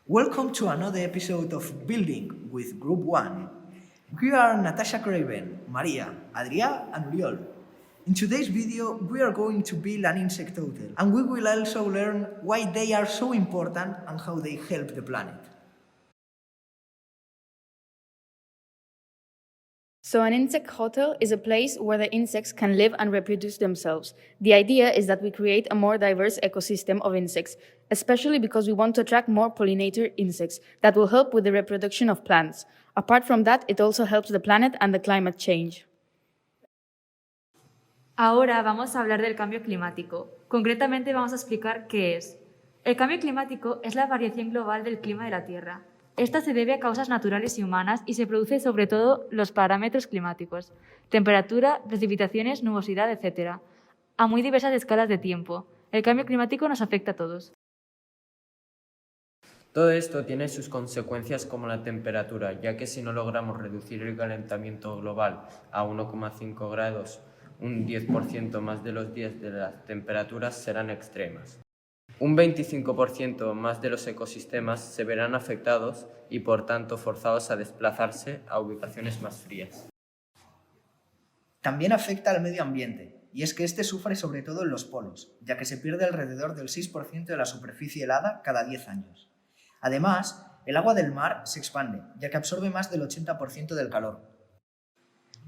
Welcome to another episode of Building with Group 1. We are Natasha Craven, Maria, Adrià and Oriol. In today's video, we are going to build an insect hotel, and we will also learn why they are so important and how they help the planet. So an insect hotel is a place where the insects can live and reproduce themselves. The idea is that we create a more diverse ecosystem of insects, especially because we want to attract more pollinator insects that will help with the reproduction of plants. Apart from that, it also helps the planet and the climate change. Ahora vamos a hablar del cambio climático. Concretamente vamos a explicar qué es. El cambio climático es la variación global del clima de la Tierra. Esta se debe a causas naturales y humanas y se produce sobre todo los parámetros climáticos, temperatura, precipitaciones, nubosidad, etc., a muy diversas escalas de tiempo. El cambio climático nos afecta a todos. Todo esto tiene sus consecuencias como la temperatura, ya que si no logramos reducir el calentamiento global a 1,5 grados, un 10% más de los días de las temperaturas serán extremas. Un 25% más de los ecosistemas se verán afectados y por tanto forzados a desplazarse a ubicaciones más frías. También afecta al medio ambiente, y es que este sufre sobre todo en los polos, ya que se pierde alrededor del 6% de la superficie helada cada 10 años. Además, el agua del mar se expande, ya que absorbe más del 80% del calor.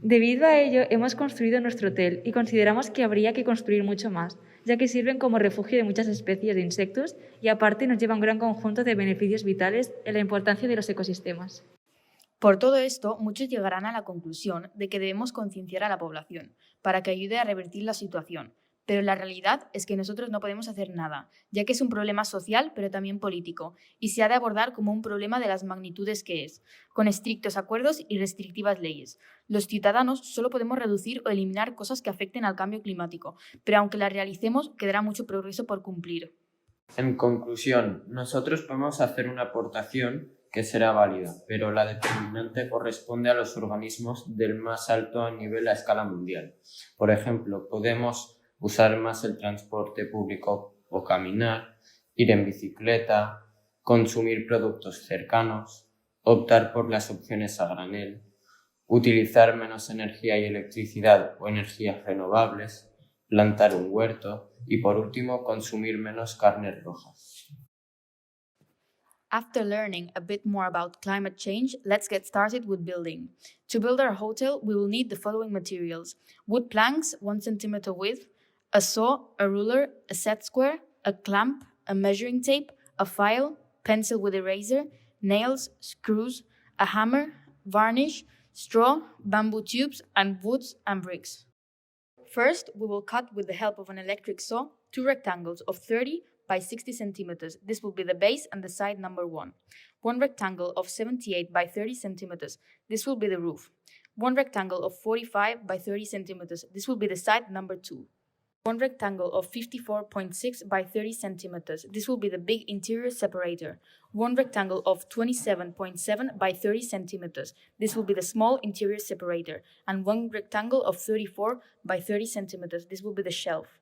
Debido a ello, hemos construido nuestro hotel y consideramos que habría que construir mucho más, ya que sirven como refugio de muchas especies de insectos y aparte nos lleva un gran conjunto de beneficios vitales en la importancia de los ecosistemas. Por todo esto, muchos llegarán a la conclusión de que debemos concienciar a la población para que ayude a revertir la situación. Pero la realidad es que nosotros no podemos hacer nada, ya que es un problema social pero también político, y se ha de abordar como un problema de las magnitudes que es, con estrictos acuerdos y restrictivas leyes. Los ciudadanos solo podemos reducir o eliminar cosas que afecten al cambio climático, pero aunque las realicemos, quedará mucho progreso por cumplir. En conclusión, nosotros podemos hacer una aportación que será válida, pero la determinante corresponde a los organismos del más alto nivel a escala mundial. Por ejemplo, podemos usar más el transporte público o caminar, ir en bicicleta, consumir productos cercanos, optar por las opciones a granel, utilizar menos energía y electricidad o energías renovables, plantar un huerto y, por último, consumir menos carnes rojas. After learning a bit more about climate change, let's get started with building. To build our hotel, we will need the following materials: wood planks, 1 centimeter width, a saw, a ruler, a set square, a clamp, a measuring tape, a file, pencil with eraser, nails, screws, a hammer, varnish, straw, bamboo tubes, and woods and bricks. First, we will cut with the help of an electric saw 2 rectangles of 30 by 60 centimeters. This will be the base and the side number 1. 1 rectangle of 78 by 30 centimeters. This will be the roof. 1 rectangle of 45 by 30 centimeters. This will be the side number 2. 1 rectangle of 54.6 by 30 centimeters. This will be the big interior separator. 1 rectangle of 27.7 by 30 centimeters. This will be the small interior separator. And 1 rectangle of 34 by 30 centimeters. This will be the shelf.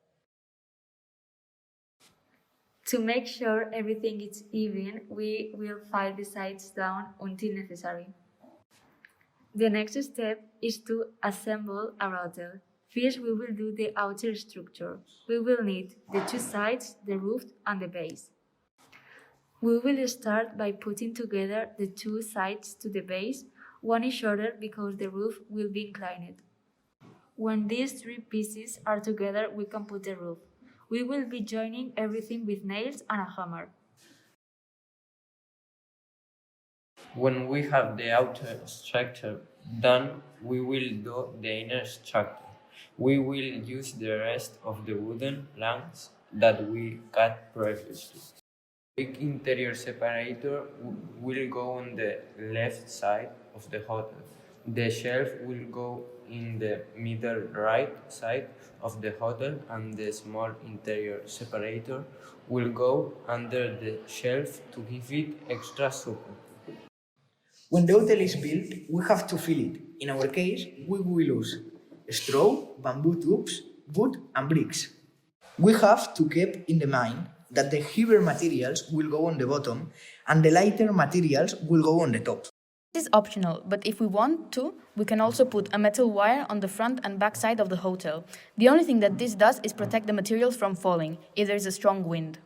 To make sure everything is even, we will file the sides down until necessary. The next step is to assemble our hotel. First, we will do the outer structure. We will need the 2 sides, the roof, and the base. We will start by putting together the 2 sides to the base. One is shorter because the roof will be inclined. When these 3 pieces are together, we can put the roof. We will be joining everything with nails and a hammer. When we have the outer structure done, we will do the inner structure. We will use the rest of the wooden planks that we cut previously. The big interior separator will go on the left side of the hotel. The shelf will go in the middle right side of the hotel, and the small interior separator will go under the shelf to give it extra support. When the hotel is built, we have to fill it. In our case, we will use straw, bamboo tubes, wood and bricks. We have to keep in mind that the heavier materials will go on the bottom and the lighter materials will go on the top. This is optional, but if we want to, we can also put a metal wire on the front and back side of the hotel. The only thing that this does is protect the materials from falling if there is a strong wind.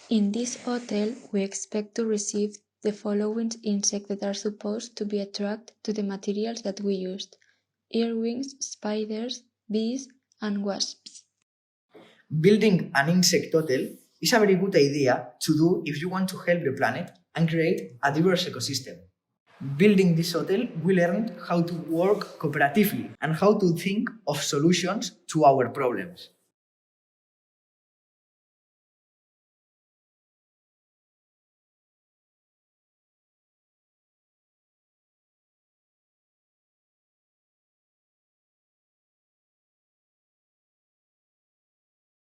In this hotel, we expect to receive the following insects that are supposed to be attracted to the materials that we used: earwigs, spiders, bees, and wasps. Building an insect hotel is a very good idea to do if you want to help the planet and create a diverse ecosystem. Building this hotel, we learned how to work cooperatively and how to think of solutions to our problems.